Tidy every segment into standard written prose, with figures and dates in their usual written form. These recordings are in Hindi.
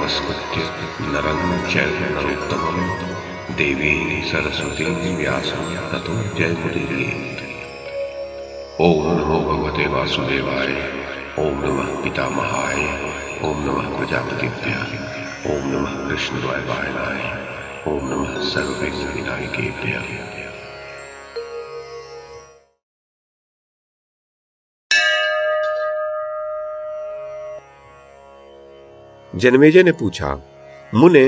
नमस्कृत्य नरं चैव नरोत्तमं देवीं सरस्वतीं व्यासं ततो जयमुदीरयेत्। ओम नमो भगवते वासुदेवाय, ओम नमः पितामहाय, ओम नमः प्रजापतिभ्यः, ओम नमः कृष्णद्वैपायनाय, ओम नमः सर्वविघ्नविनायकेभ्यः। जनमेजय ने पूछा, मुने,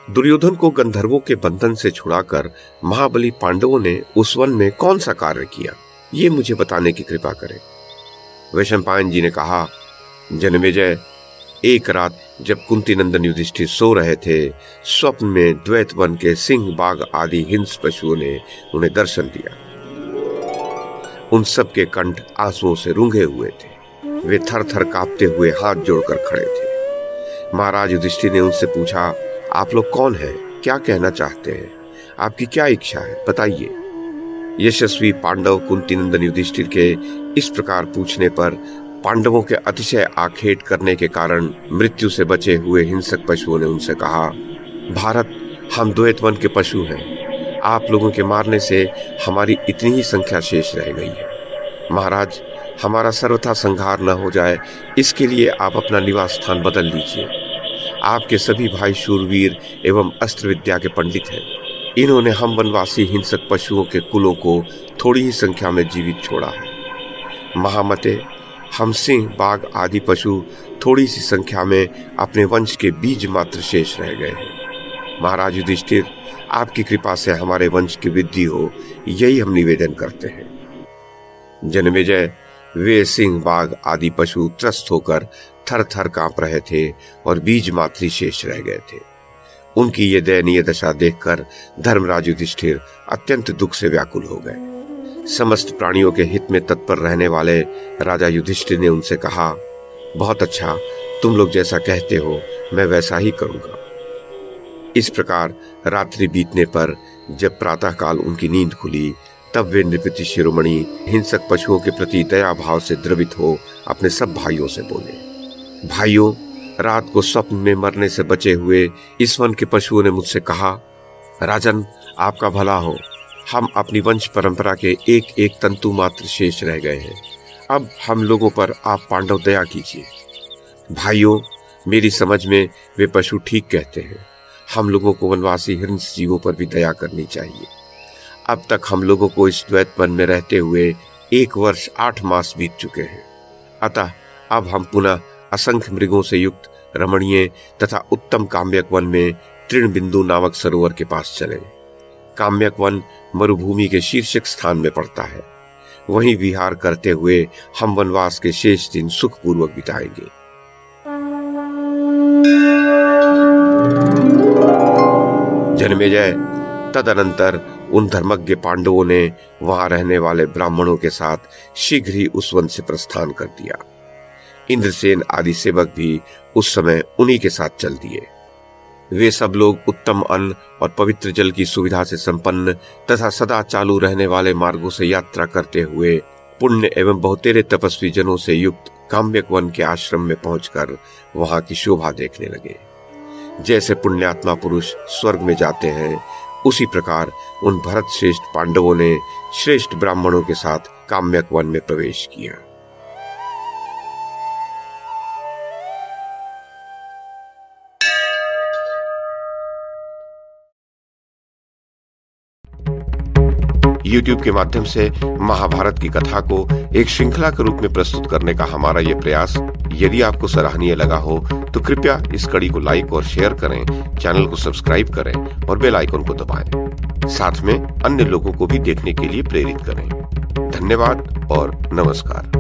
दुर्योधन को गंधर्वों के बंधन से छुड़ाकर महाबली पांडवों ने उस वन में कौन सा कार्य किया, ये मुझे बताने की कृपा करें। वैशंपायन जी ने कहा, जनमेजय, एक रात जब कुंती नंदन युधिष्ठिर सो रहे थे, स्वप्न में द्वैत वन के सिंह, बाघ आदि हिंस पशुओं ने उन्हें दर्शन दिया। उन सब के कंठ आंसुओं से रूंगे हुए थे। वे थर थर कांपते हुए हाथ जोड़कर खड़े थे। महाराज युधिष्ठिर ने उनसे पूछा, आप लोग कौन हैं, क्या कहना चाहते हैं, आपकी क्या इच्छा है, बताइए। यशस्वी पांडव कुंती नंदन युधिष्ठिर के इस प्रकार पूछने पर पांडवों के अतिशय आखेट करने के कारण मृत्यु से बचे हुए हिंसक पशुओं ने उनसे कहा, भारत, हम द्वैत वन के पशु हैं। आप लोगों के मारने से हमारी इतनी ही संख्या शेष रह गई है। महाराज, हमारा सर्वथा संहार न हो जाए, इसके लिए आप अपना निवास स्थान बदल लीजिए। आपके सभी भाई शूरवीर एवं अस्त्र विद्या के पंडित हैं। इन्होंने हम वनवासी हिंसक पशुओं के कुलों को थोड़ी ही संख्या में जीवित छोड़ा है। महामते, हम सिंह, बाघ आदि पशु थोड़ी सी संख्या में अपने वंश के बीज मात्र शेष रह गए हैं। महाराज युधिष्ठिर, आपकी कृपा से हमारे वंश की वृद्धि हो, यही हम निवेदन करते हैं। जनमेजय, वे सिंह, बाघ आदि पशु त्रस्त होकर थर थर कांप रहे थे और बीज मात्र शेष रह गए थे। उनकी ये दयनीय दशा देखकर धर्मराज युधिष्ठिर अत्यंत दुख से व्याकुल हो गए। समस्त प्राणियों के हित में तत्पर रहने वाले राजा युधिष्ठिर ने उनसे कहा, बहुत अच्छा, तुम लोग जैसा कहते हो मैं वैसा ही करूंगा। इस प्रकार रात्रि बीतने पर जब प्रातःकाल उनकी नींद खुली, तब वे नृपति शिरोमणि हिंसक पशुओं के प्रति दया भाव से द्रवित हो अपने सब भाइयों से बोले, भाइयों, रात को स्वप्न में मरने से बचे हुए इस वन के पशुओं ने मुझसे कहा, राजन, आपका भला हो, हम अपनी वंश परंपरा के एक एक तंतु मात्र शेष रह गए हैं। अब हम लोगों पर आप पांडव दया कीजिए। भाइयों, मेरी समझ में वे पशु ठीक कहते हैं। हम लोगों को वनवासी हिंस जीवों पर भी दया करनी चाहिए। अब तक हम लोगों को इस द्वैत वन में रहते हुए 1 वर्ष 8 मास बीत चुके हैं। अतः अब हम पुनः असंख्य मृगों से युक्त रमणीय तथा उत्तम काम्यक वन में तृणबिंदु नामक सरोवर के पास चले। काम्यक वन मरुभूमि के शीर्षक स्थान में पड़ता है। वहीं विहार करते हुए हम वनवास के शेष दिन सुखपूर्वक बिताएंगे। जनमेजय, तदनंतर उन धर्मज्ञ पांडवों ने वहां रहने वाले ब्राह्मणों के साथ शीघ्र ही उस वन से प्रस्थान कर दिया। इंद्रसेन आदि सेवक भी उस समय उन्हीं के साथ चल दिए। वे सब लोग उत्तम अन्न और पवित्र जल की सुविधा से संपन्न तथा सदा चालू रहने वाले मार्गों से यात्रा करते हुए पुण्य एवं बहुतेरे तपस्वी जनों से युक्त काम्यक वन के आश्रम में पहुंचकर वहां की शोभा देखने लगे। जैसे पुण्यात्मा पुरुष स्वर्ग में जाते हैं, उसी प्रकार उन भरत श्रेष्ठ पांडवों ने श्रेष्ठ ब्राह्मणों के साथ काम्यक वन में प्रवेश किया। YouTube के माध्यम से महाभारत की कथा को एक श्रृंखला के रूप में प्रस्तुत करने का हमारा ये प्रयास यदि आपको सराहनीय लगा हो तो कृपया इस कड़ी को लाइक और शेयर करें, चैनल को सब्सक्राइब करें और बेल आइकन को दबाएं। साथ में अन्य लोगों को भी देखने के लिए प्रेरित करें। धन्यवाद और नमस्कार।